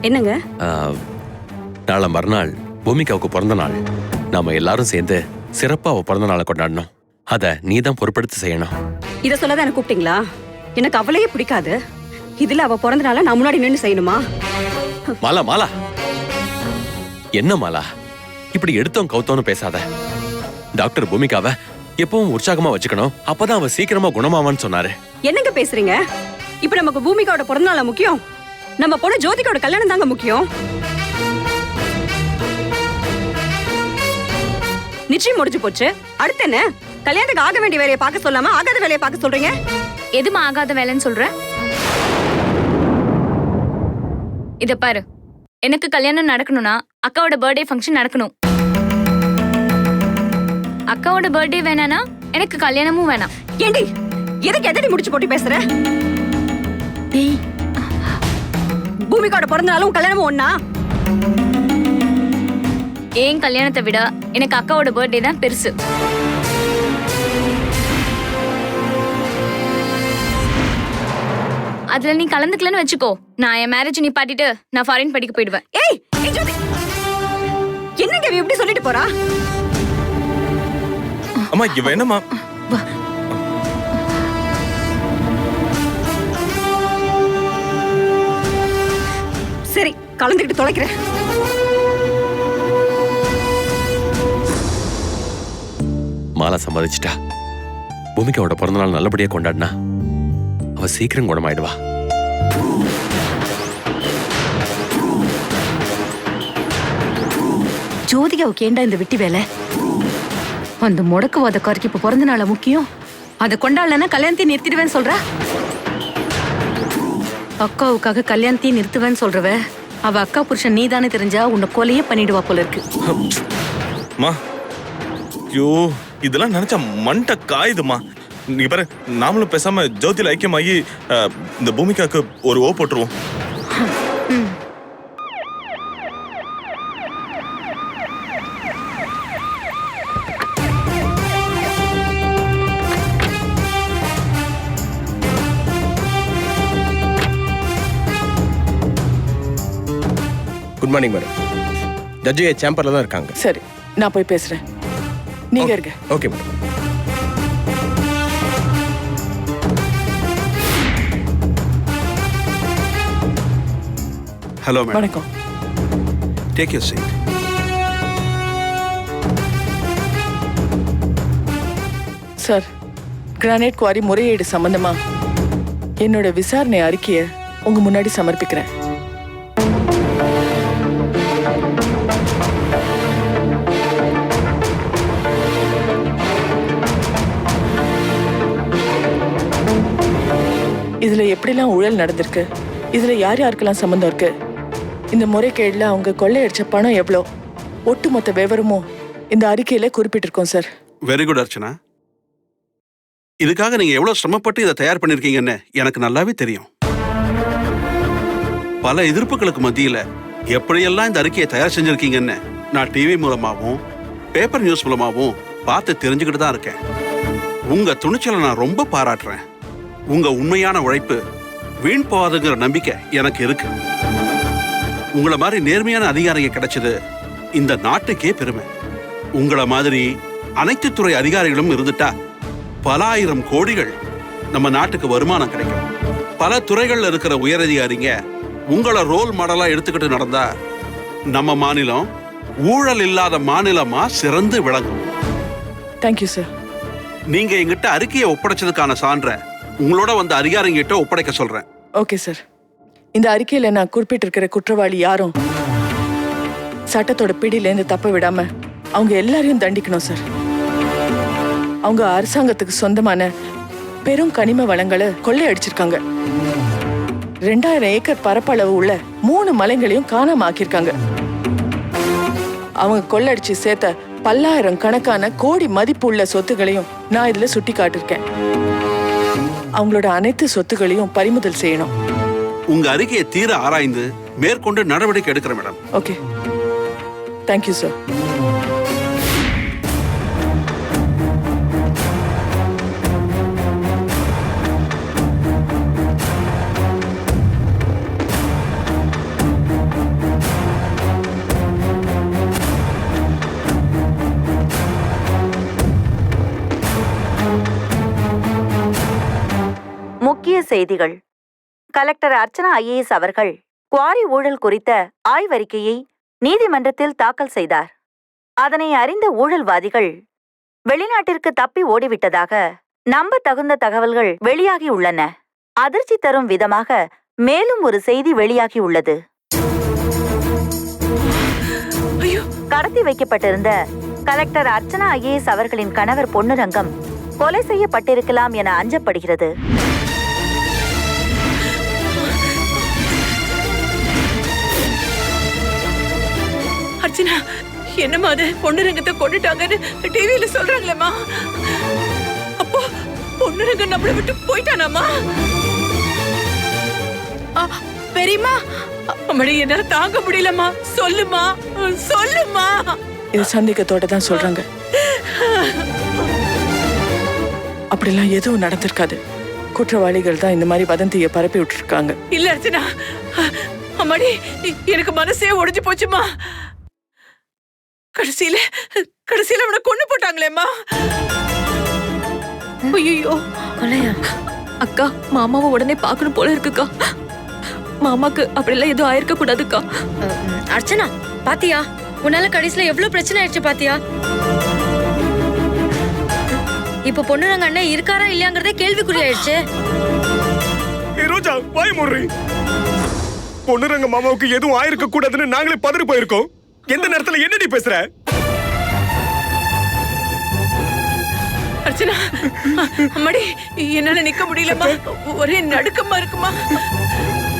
என்னங்க? நாளை மறுநாள் பூமிகாவுக்கு பிறந்த நாள். நாம எல்லாரும் சேர்ந்து சிறப்பா அவ பிறந்த நாளை கொண்டாடணும். அத நீதான் பொறுப்பெடுத்து செய்யணும். இத சொல்லதான் எனக்கு கூப்பிட்டீங்களா? எனக்கு அவளையே பிடிக்காது. இதுல அவ பிறந்த நாள நான் முன்னாடி நின்னு செய்யணுமா? மாலா மாலா, என்ன மாலா இப்படி எடுத்தோம் கவுத்தோன்னு பேசாத. டாக்டர் பூமிகாவை எப்பவும் உற்சாகமா வச்சுக்கணும். அப்பதான் அவ சீக்கிரமா குணமாவான்னு சொன்னாரு. என்னங்க பேசுறீங்க? இப்ப நமக்கு பூமிகாவோட பிறந்த நாள் முக்கியம். நம்ம பொண்ணு ஜோதிகாவோட கல்யாணம் தாங்க முக்கியம். நிச்சயம் முடிஞ்சு போச்சு. அடுத்து என்ன? கல்யாணத்துக்கு ஆக வேண்டிய வேலையை பார்க்க சொல்லாம ஆகாத வேலையை பார்க்க சொல்றீங்க. எதுமா ஆகாத வேலைன்னு சொல்ற? இத பாரு, எனக்கு கல்யாணம் நடக்கணும்னா அக்காவோட பர்த்டே ஃபங்க்ஷன் நடக்கணும். அக்காவோட பர்த்டே வேணானா எனக்கு கல்யாணமும் வேணாம். ஏண்டி எதுக்கு எதடி முடிச்சு போட்டு பேசுற? பூமிகாவோட பிறந்த நாளும் கல்யாணமும் ஒண்ணா? ஏன் கல்யாணத்தை விட எனக்கு அக்காவோட பர்த்டே தான் பெருசு. அதுல நீ கலந்துக்கலன்னு வச்சுக்கோ, நான் என் மேரேஜ் நிப்பாட்டிட்டு நான் ஃபாரின் படிக்க போயிடுவேன். ஏய் ஜோதி, என்னங்க இவ இப்படி சொல்லிட்டு போறா? அம்மா இவ என்னம்மா? சரி, கலந்துக்கிட்டு தொலைக்கிறேன். மாலா சம்மதிச்சிட்டா. பூமிகாவோட பிறந்த நாள் நல்லபடியா கொண்டாடினா அவ சீக்கிரம் குணமாயிடுவா. ஜோதிகாவுக்கு ஏண்டா இந்த விட்டி வேலை? அந்த முடக்குவாதக்காருக்கு இப்ப பிறந்த நாள முக்கியம். அதை கொண்டாடலன்னா கல்யாணத்தையும் நிறுத்திடுவேன்னு சொல்றா. அக்காவுக்காக கல்யாணத்தையும் நிறுத்துவேன்னு சொல்றவ அவ அக்கா புருஷன் நீதானே தெரிஞ்சா உன்னை கொலையே பண்ணிடுவா போல இருக்கு. மா ஐயோ, இதெல்லாம் நினைச்சா மண்ட காயுதுமா. நீங்க பாரு, நாமளும் பேசாம ஜோதியில ஐக்கியமாகி இந்த பூமிகாக்கு ஒரு ஓ போட்டுருவோம். Good morning madam. ஜட்ஜி சேம்பர்ல தான் இருக்காங்க. சரி, நான் போய் பேசுறேன். நீங்க இருங்க. Okay madam. Hello madam. வணக்கம். Take your seat. Sir, granite quarry முறையீடு சம்பந்தமா என்னோட விசாரணை அறிக்கையை உங்க முன்னாடி சமர்ப்பிக்கிறேன். இதுல எப்படிலாம் ஊழல் நடந்திருக்கு, இதுல யார் யாருக்கெல்லாம் சம்பந்தம் இருக்கு, இந்த முறைகேடுல அவங்க கொள்ளையடிச்ச பணம் எவ்வளோ, ஒட்டுமொத்த விவரமும் இந்த அறிக்கையில குறிப்பிட்டிருக்கோம் சார். Very good Archana. இதுக்காக நீங்க எவ்வளவு சிரமப்பட்டு இதை தயார் பண்ணிருக்கீங்கன்னு எனக்கு நல்லாவே தெரியும். பல எதிர்ப்புகளுக்கு மத்தியில எப்படியெல்லாம் இந்த அறிக்கையை தயார் செஞ்சிருக்கீங்கன்னு நான் டிவி மூலமாகவும் பேப்பர் நியூஸ் மூலமாகவும் பார்த்து தெரிஞ்சுக்கிட்டு தான் இருக்கேன். உங்க துணிச்சலை நான் ரொம்ப பாராட்டுறேன். உங்க உண்மையான உழைப்பு வீண் போகாதுங்கிற நம்பிக்கை எனக்கு இருக்கு. உங்களை மாதிரி நேர்மையான அதிகாரிங்க கிடைச்சது இந்த நாட்டுக்கே பெருமை. உங்களை மாதிரி அனைத்து துறை அதிகாரிகளும் இருந்துட்டா பல ஆயிரம் கோடிகள் நம்ம நாட்டுக்கு வருமானம் கிடைக்கும். பல துறைகள்ல இருக்கிற உயரதிகாரிங்க உங்களை ரோல் மாடலா எடுத்துக்கிட்டு நடந்தா நம்ம மாநிலம் ஊழல் இல்லாத மாநிலமா சிறந்து விளங்கும். Thank you sir. நீங்க எங்கிட்ட அறிக்கையை ஒப்படைச்சதுக்கான சான்ற உங்களோட வந்த அதிகாரிங்கிட்ட ஒப்படைக்க சொல்றேன். Okay sir. இந்த அறிக்கையில நான் குறிப்பிட்டிருக்கிற குற்றவாளி யாரும் சட்டத்தோட பிடியிலேருந்து தப்ப விடாம அவங்க எல்லாரையும் தண்டிக்கணும் சார். அவங்க அரசாங்கத்துக்கு சொந்தமான பெரும் கனிம வளங்களை கொள்ளையடிச்சிருக்காங்க. 2000 ஏக்கர் பரப்பளவு உள்ள 3 மலைகளையும் காணாம ஆக்கியிருக்காங்க. அவங்க கொள்ளையடிச்சு சேர்த்த பல்லாயிரம் கணக்கான கோடி மதிப்பு உள்ள சொத்துகளையும் நான் இதுல சுட்டி காட்டிருக்கேன். அவங்களோட அனைத்து சொத்துகளையும் பறிமுதல் செய்யணும். உங்க அறிக்கையை தீர ஆராய்ந்து மேற்கொண்டு நடவடிக்கை எடுக்கிறேன் மேடம். Okay, thank you sir. முக்கிய செய்திகள். கலெக்டர் அர்ச்சனா ஐஏஎஸ் அவர்கள் குவாரி ஊழல் குறித்த ஆய்வறிக்கையை நீதிமன்றத்தில் தாக்கல் செய்தார். அதனை அறிந்த ஊழல்வாதிகள் வெளிநாட்டிற்கு தப்பி ஓடிவிட்டதாக நம்ப தகுந்த தகவல்கள் வெளியாகியுள்ளன. அதிர்ச்சி தரும் விதமாக மேலும் ஒரு செய்தி வெளியாகியுள்ளது. கடத்தி வைக்கப்பட்டிருந்த கலெக்டர் அர்ச்சனா ஐஏஎஸ் அவர்களின் கணவர் பொன்னுரங்கம் கொலை செய்யப்பட்டிருக்கலாம் என அஞ்சப்படுகிறது. அர்ச்சனா, என்னம்மா அது? பொன்னுரங்கத்தை கொண்டுட்டாங்கன்னு டிவியில சொல்றாங்களேம்மா. அப்போ பொன்னுரங்கம் நம்மளை விட்டு போயிட்டானாமா? பெரியம்மா, அம்மாடி என்னால தாங்க முடியலம்மா. சொல்லுமா, சொல்லுமா. இது சந்தேகத்தோட தான் சொல்றாங்க. அப்படிலாம் எதுவும் நடந்திருக்காது. குற்றவாளிகள் தான் இந்த மாதிரி வதந்தியை பரப்பி விட்டுருக்காங்க. இல்ல அர்ச்சனா, அம்மாடி எனக்கு மனசே உடைஞ்சு போச்சுமா. கடைசியில அவனை கொண்டு போட்டாங்களேம்மா. ஐயோ, கொலையா? அக்கா, மாமாவை உடனே பார்க்கணும் போல இருக்குக்கா. மாமாக்கு அப்படிலாம் எதுவும் ஆயிருக்க கூடாதுக்கா. அர்ச்சனா, பாத்தியா? உன்னால கடைசியில எவ்வளவு பிரச்சனை ஆயிடுச்சு பாத்தியா? இப்ப பொன்னுரங்க அண்ணன் இருக்காரா இல்லையாங்கிறதே கேள்விக்குறி ஆயிடுச்சு. ரோஜா, வாய் மூடுறி. பொன்னுரங்க மாமாவுக்கு எதுவும் ஆயிருக்க கூடாதுன்னு நாங்களே பதறி போயிருக்கோம். எந்த நேரத்துல என்னடி பேசுற? அர்ச்சனா, அம்மாடி என்னால நிக்க முடியலம்மா. ஒரே நடுக்கமா இருக்குமா.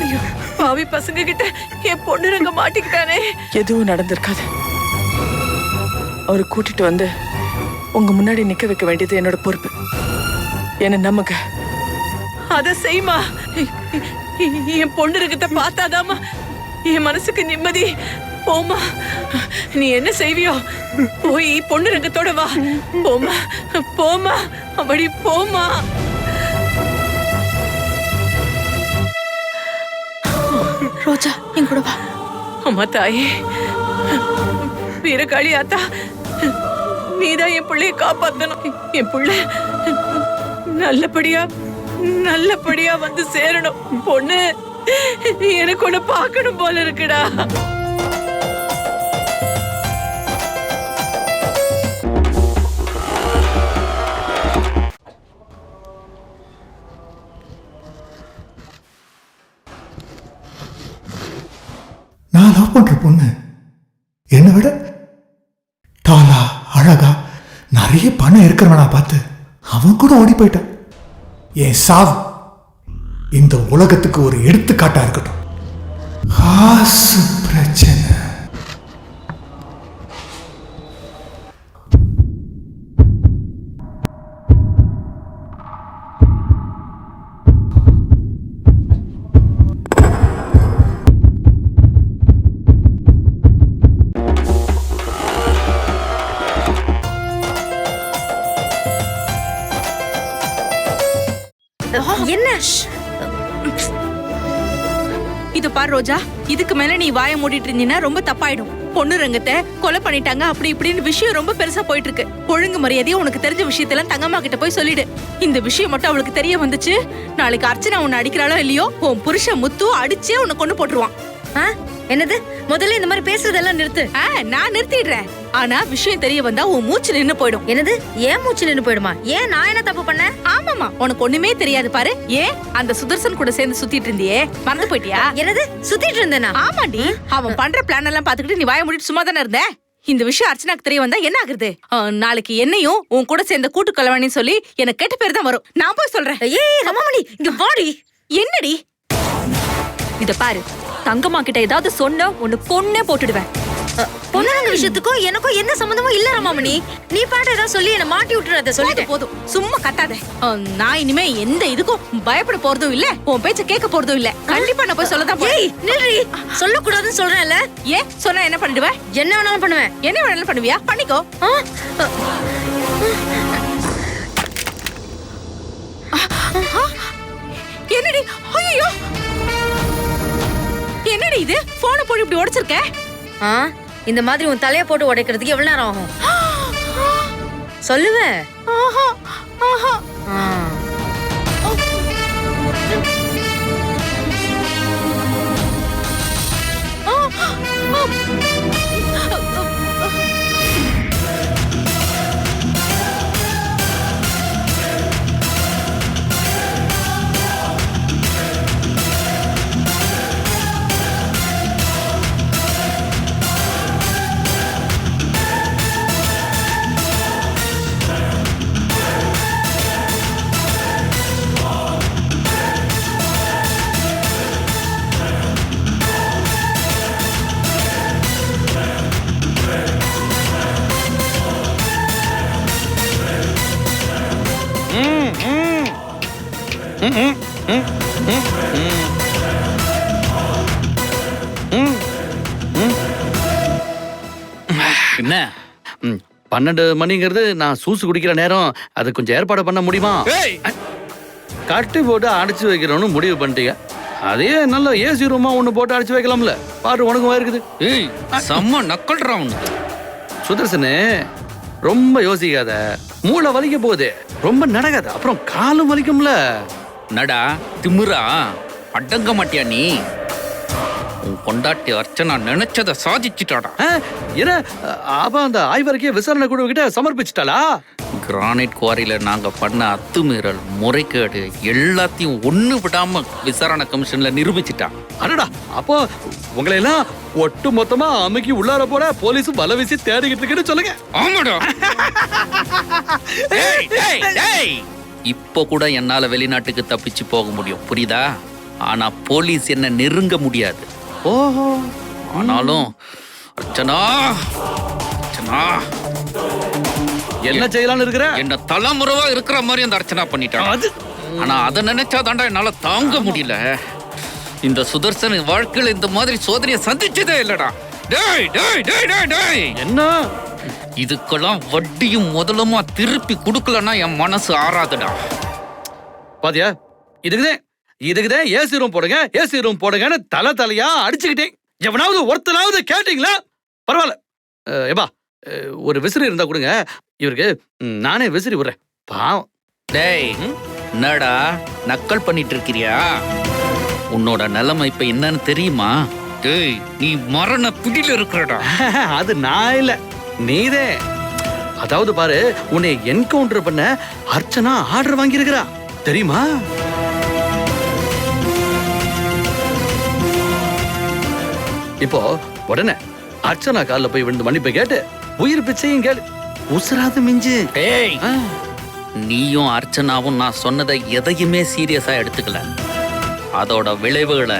ஐயோ, பாவி பசங்க கிட்ட என் பொண்ணுரங்க மாட்டிக்கிட்டானே. எதுவும் நடந்திருக்காது. அவரை கூட்டிட்டு வந்து உங்க முன்னாடி நிக்க வைக்க வேண்டியது என்னோட பொறுப்பு. என்ன நம்புங்க. அத செய்மா. என் பொண்ணுரங்கத்தை பார்த்தாதாமா என் மனசுக்கு நிம்மதி. போமா, நீ என்ன செய்வியோ போய் பொன்னுரங்கத்தோட வா. போமா, போமா, அப்படி போமா. ரோஜா, என் கூட வா. அம்மா தாயே, வீரகாளி ஆத்தா, நீதான் என் பிள்ளைய காப்பாத்தணும். என் பிள்ளை நல்லபடியா வந்து சேரணும். பொண்ணு, எனக்கு ஒண்ணு பார்க்கணும் போல இருக்குடா. நான் லவ் பண்ற பொண்ணு என்னை விட டாலா, அழகா, நிறைய பணம் இருக்கிறவனா பார்த்து அவன் கூட ஓடி போயிட்டான். என் சாவு இந்த உலகத்துக்கு ஒரு எடுத்துக்காட்டா இருக்கட்டும். காசு பிரச்சனை. என்ன இது பாரு ரோஜா, இதுக்கு மேல நீ வாயை மூடிட்டு இருந்தீன்னா ரொம்ப தப்பாயிடும். பொன்னுரங்கத்தை கொலை பண்ணிட்டாங்க அப்படி இப்படின்னு விஷயம் ரொம்ப பெருசா போயிட்டு இருக்கு. ஒழுங்கு மரியாதையா உனக்கு தெரிஞ்ச விஷயத்தெல்லாம் தங்கம்மா கிட்ட போய் சொல்லிடு. இந்த விஷயம் மட்டும் அவளுக்கு தெரிய வந்துச்சு, நாளைக்கு அர்ச்சனா உன்னை அடிக்கிறாளோ இல்லையோ, உன் புருஷன் முத்து அடிச்சே உன்னை கொண்டு போட்டுருவான். என்னது? முதல்ல இந்த மாதிரி பேசுறதெல்லாம் நிறுத்து. நான் நிறுத்திடுறேன். ஆனா விஷயம் தெரிய வந்தா உன் மூச்சு நின்னு போயிடும். என்னது? ஏன் மூச்சு நின்னு போயிடுமா? ஏன்? நான் என்ன தப்பு பண்ணேன்? ஆமாமா, உனக்கு ஒண்ணுமே தெரியாது பாரு. ஏன் அந்த சுதர்சன் கூட சேர்ந்து சுத்திட்டு இருந்தியே, மறந்து போயிட்டியா? என்னது? சுத்திட்டு இருந்தேனா? ஆமாண்டி, அவன் பண்ற பிளான் எல்லாம் பாத்துக்கிட்டு நீ வாய மூடிட்டு சும்மா தானே இருந்த. இந்த விஷயம் அர்ச்சனாக்கு தெரிய வந்தா என்ன ஆகுறது? நாளைக்கு என்னையும் உன் கூட சேர்ந்த கூட்டு கலவாணின்னு சொல்லி எனக்கு கெட்ட பேர் தான் வரும். நான் போய் சொல்றேன். ஏய் ரமாமணி, இங்க வாடி. என்னடி? இத பாரு, தங்கம்மா கிட்ட ஏதாவது சொன்ன உன்னை கொன்னே போட்டுடுவேன். பொண்ணுங்க விஷயத்துக்கும் எனக்கும் எந்த சம்பந்தமும் இல்ல ரமாமணி. நீ பாட்டு ஏதாவது சொல்லி என்ன மாட்டி விட்டுறத சொல்லிட்டு போதும். சும்மா கத்தாத. நான் இனிமே எந்த இதுக்கும் பயப்பட போறதும் இல்ல, உன் பேச்ச கேட்க போறதும் இல்ல. கண்டிப்பா நான் போய் சொல்லதான் போறேன். நில்றி, சொல்லக்கூடாதுன்னு சொல்றேன்ல. ஏன் சொன்னா என்ன பண்ணிடுவ? என்ன வேணாலும் பண்ணுவேன். என்ன வேணாலும் பண்ணுவியா? பண்ணிக்கோ. என்னடி? ஐயோ, என்னடி இது? போனை போட்டு இப்படி உடைச்சிருக்க? இந்த மாதிரி உன் தலைய போட்டு உடைக்கிறதுக்கு எவ்வளவு நேரம் ஆகும்? சொல்லுவேன். என்ன 12 மணிங்கிறது நான் சூசு குடிக்கிற நேரம். அது கொஞ்சம் ஏற்பாடு பண்ண முடியுமா? கட்டி போட்டு அடைச்சு வைக்கிறோன்னு முடிவு பண்ணிட்டீங்க. அதே நல்ல ஏசி ரூமா ஒண்ணு போட்டு அடைச்சு வைக்கலாம்ல. பாரு உனக்கு இருக்குது. ஏய் செம்ம நக்கல்றா உனக்கு. சுதர்சனே ரொம்ப யோசிக்காத. மூளை வலிக்க போகுது. ரொம்ப நடக்காத, அப்புறம் காலும் வலிக்கும்ல. நடா திமிரா அடங்க மாட்டியா நீ? உன் பொண்டாட்டி அர்ச்சனா நினைச்சத சாதிச்சிட்டாடா. என்ன அப்ப அந்த ஆய்வறிக்கையை விசாரணை குழு கிட்ட சமர்ப்பிச்சிட்டாளா? கிரானைட் குவாரியில நாங்க பண்ண அத்துமீறல், முறைகேடு எல்லாத்தையும் ஒண்ணு விடாம விசாரணை கமிஷன்ல நிரூபிச்சிட்டான். அடடா, அப்போ உங்களை எல்லாம் ஒட்டு மொத்தமா அமுக்கி உள்ளார போட போலீஸ் வலை வீசி தேடிக்கிட்டு இருக்குன்னு சொல்லுங்க. ஆமாடா. இப்போ கூட என்னால வெளிநாட்டுக்கு தப்பிச்சு போக முடியும், புரியுதா? ஆனா போலீஸ் என்ன நெருங்க முடியாது. ஓஹோ. ஆனாலும் அர்ச்சனா அர்ச்சனா என்ன செய்யலாம்னு இருக்கிற? என்ன தலைமுறைவா இருக்கிற மாதிரி அந்த அர்ச்சனா பண்ணிட்டான். ஆனா அதை நினைச்சாதாண்டா என்னால தாங்க முடியல. இந்த சுதர்சன் வாழ்க்கையில இந்த மாதிரி சோதனையை சந்திச்சதே இல்லடா. டேய் டேய் டேய் டேய் டேய், என்ன இதுக்கெல்லாம் வட்டியும் முதலுமா திருப்பி கொடுக்கலன்னா என் மனசு ஆறாதுடா. பாத்தியா, இதுக்குதான் ஏசி ரூம் போடுங்க, ஏசி ரூம் போடுங்கன்னு தலையா அடிச்சுக்கிட்டேன். எவனாவது ஒருத்தனாவது கேட்டீங்களா? பரவாயில்ல, ஏபா ஒரு விசிறி இருந்தா கொடுங்க, இவருக்கு நானே விசிறி விடுறேன். பாவம். டேய் என்னடா நக்கல் பண்ணிட்டு இருக்கிறியா? உன்னோட நிலைமை இப்ப என்னன்னு தெரியுமா? டேய் நீ மரண பிடியில இருக்கிறடா. அது நான் இல்ல, நீதே. அதாவது பாரு, உன்னை என்கவுண்டர் பண்ண அர்ச்சனா ஆர்டர் வாங்கியிருக்கிறா, தெரியுமா? இப்போ உடனே அர்ச்சனா காலில் போய் விழுந்து மன்னிப்பு கேட்டு உயிர் பிச்சையும் கேளு. உசுராது மிஞ்சு. டேய் நீயும் அர்ச்சனாவும் நான் சொன்னதை எதையுமே சீரியஸா எடுத்துக்கல. அதோட விளைவுகளை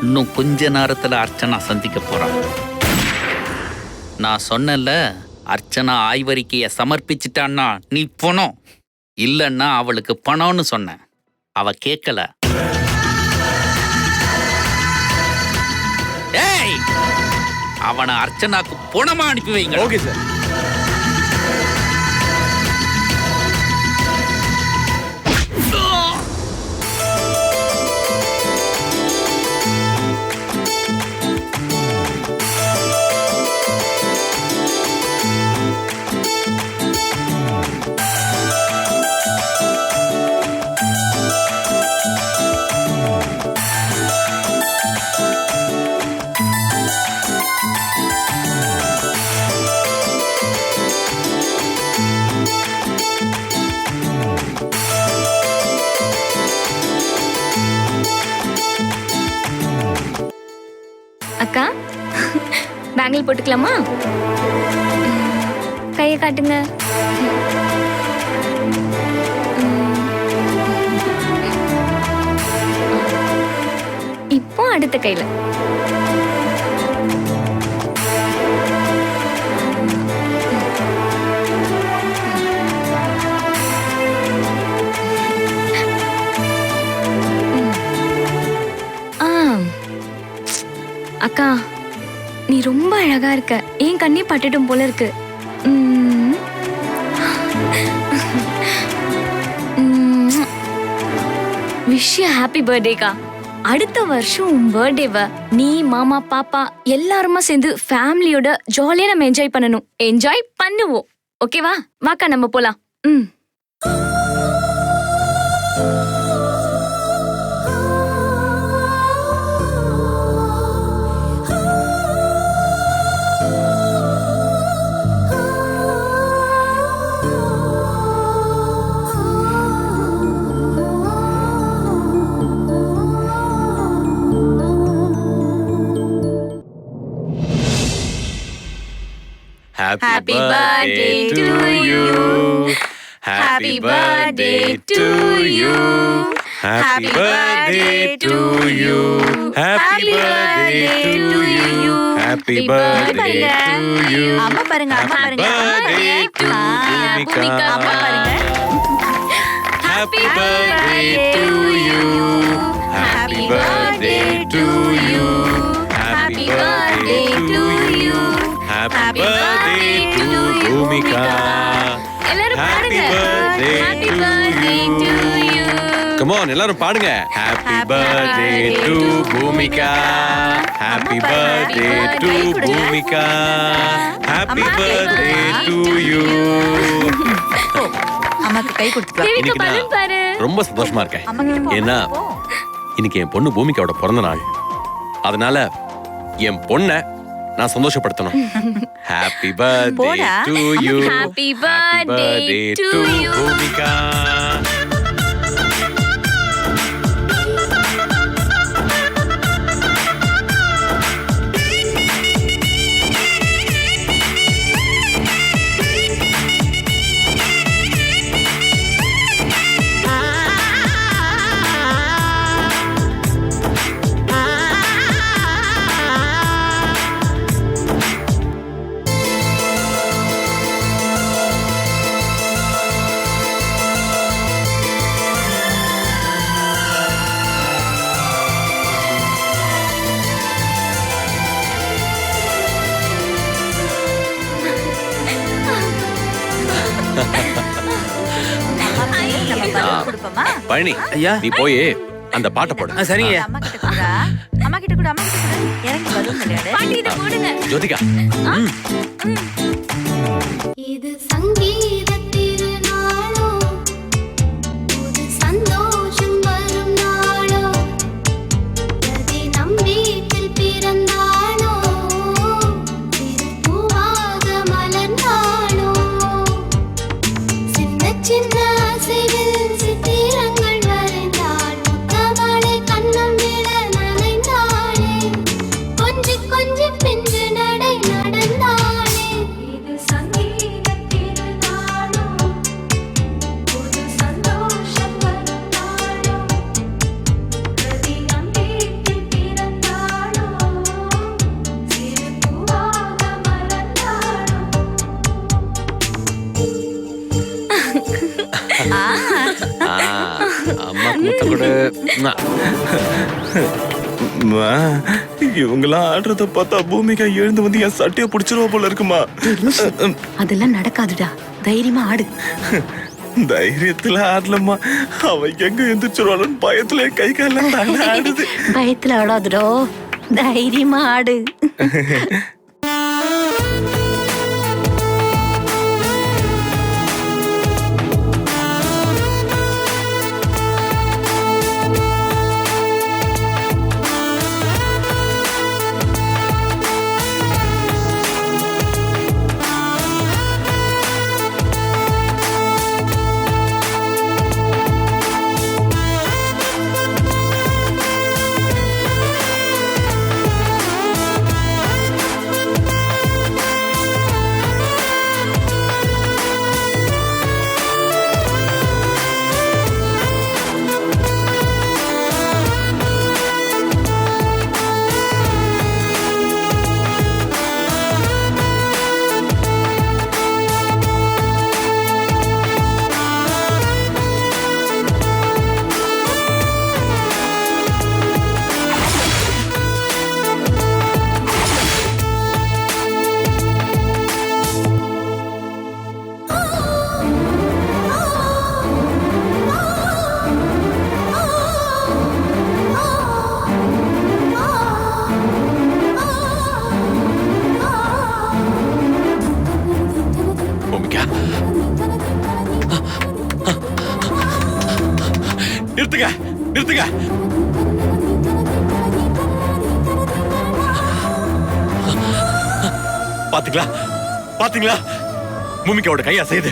இன்னும் கொஞ்ச நேரத்துல அர்ச்சனா சந்திக்க போறான். நான் சொன்னல, அர்ச்சனா ஆய்வறிக்கைய சமர்ப்பிச்சிட்டான்னா நீ பணம், இல்லன்னா அவளுக்கு பணம்னு சொன்னேன். அவ கேட்கல. டேய் அவனை அர்ச்சனாக்கு பணமா அனுப்பி வைங்க. Okay sir. அக்கா பேங்கிள் போட்டுக்கலாமா? கையை காட்டுங்க. இப்போ அடுத்த கையில. அக்கா நீ ரொம்ப அழகா இருக்க. என் கண்ணே பட்டுட்டும் போல இருக்கு. விஷ் யூ ஹாப்பி பர்த்டேக்கா. அடுத்த வருஷம் உன் பர்த்டேவை நீ, மாமா, பாப்பா எல்லாருமா சேர்ந்து ஃபேமிலியோட ஜாலியா நம்ம என்ஜாய் பண்ணணும். என்ஜாய் பண்ணுவோம், ஓகேவா? வாக்கா நம்ம போலாம். Happy birthday to you. Happy birthday to you. Happy birthday to you. Happy birthday to you. Happy birthday to you. அம்மா பாருங்க, அம்மா பாருங்க. Birthday to Bhumika. அம்மா பாருங்க. Happy birthday to you. Happy birthday to you. Happy birthday to you. Happy birthday to Bhumika. எல்லாரும் Happy பாடுங்க. birthday Happy to birthday to you. Come on, எல்லாரும் பாடுங்க. Happy birthday to Bhumika. Happy birthday to Bhumika. Happy birthday to you. அம்மாக்கு கை கொடுத்துக்கலாம். தேவிகா இன்னைக்கு balloon நான் பாரு. ரொம்ப சந்தோஷமா இருக்கேன். அம்மா கிட்ட போ. ஏன்னா இன்னைக்கு என் பொண்ணு பூமிகாவோட பிறந்த நாள். அதனால என் பொண்ணை நான் சந்தோஷப்படுத்தணும். Happy birthday போடா. to you. Happy birthday to you. Bhumika. நம்ம பலூன் கொடுப்போமா? பழனி ஐயா. நீ போய் அந்த பாட்டை போடு. சரிங்க. அம்மா கிட்ட கொடுடா. அம்மா கிட்ட கொடு, அம்மா கிட்ட கொடு. இறங்கி பலூன் விளையாடு. பாட்டி இதை போடுங்க. ஜோதிகா. இது சங்கீத திருநாளோ, புது சந்தோஷம் வரும் நாளோ, பிரதி நம் வீட்டில் பிறந்தாளோ, திருப்பூவாக மலர்ந்தாளோ, சின்ன சின்ன அசைவில் சித்திரங்கள் வரைந்தாள், முத்தமழை கண்ணம் விட நனைந்தாளே, கொஞ்சி கொஞ்சி பிஞ்சு நடை நடந்தாளே. இது சங்கீத திருநாளோ, புது சந்தோஷம் வரும் நாளோ, பிரதி நம் வீட்டில் பிறந்தாளோ, திருப்பூவாக மலர்ந்தாளோ. அம்மா முத்த கொடு. அம்மா, இவங்கெல்லாம் ஆடுறத பார்த்தா பூமிகா எழுந்து வந்து என் சட்டையை பிடிச்சிருவா போல இருக்குமா. அதெல்லாம் நடக்காதுடா. தைரியமா ஆடு. தைரியத்துல ஆடலம்மா, அவ எங்க எந்திரிச்சிருவாளன்னு பயத்துல என் கை காலம் ஆடுது. பயத்துல ஆடாதுடோ. தைரியமா ஆடு. பூமிகா. நிறுத்துங்க, நிறுத்துங்க. பாத்தீங்களா, பாத்தீங்களா பூமிகாவோட கையா செய்து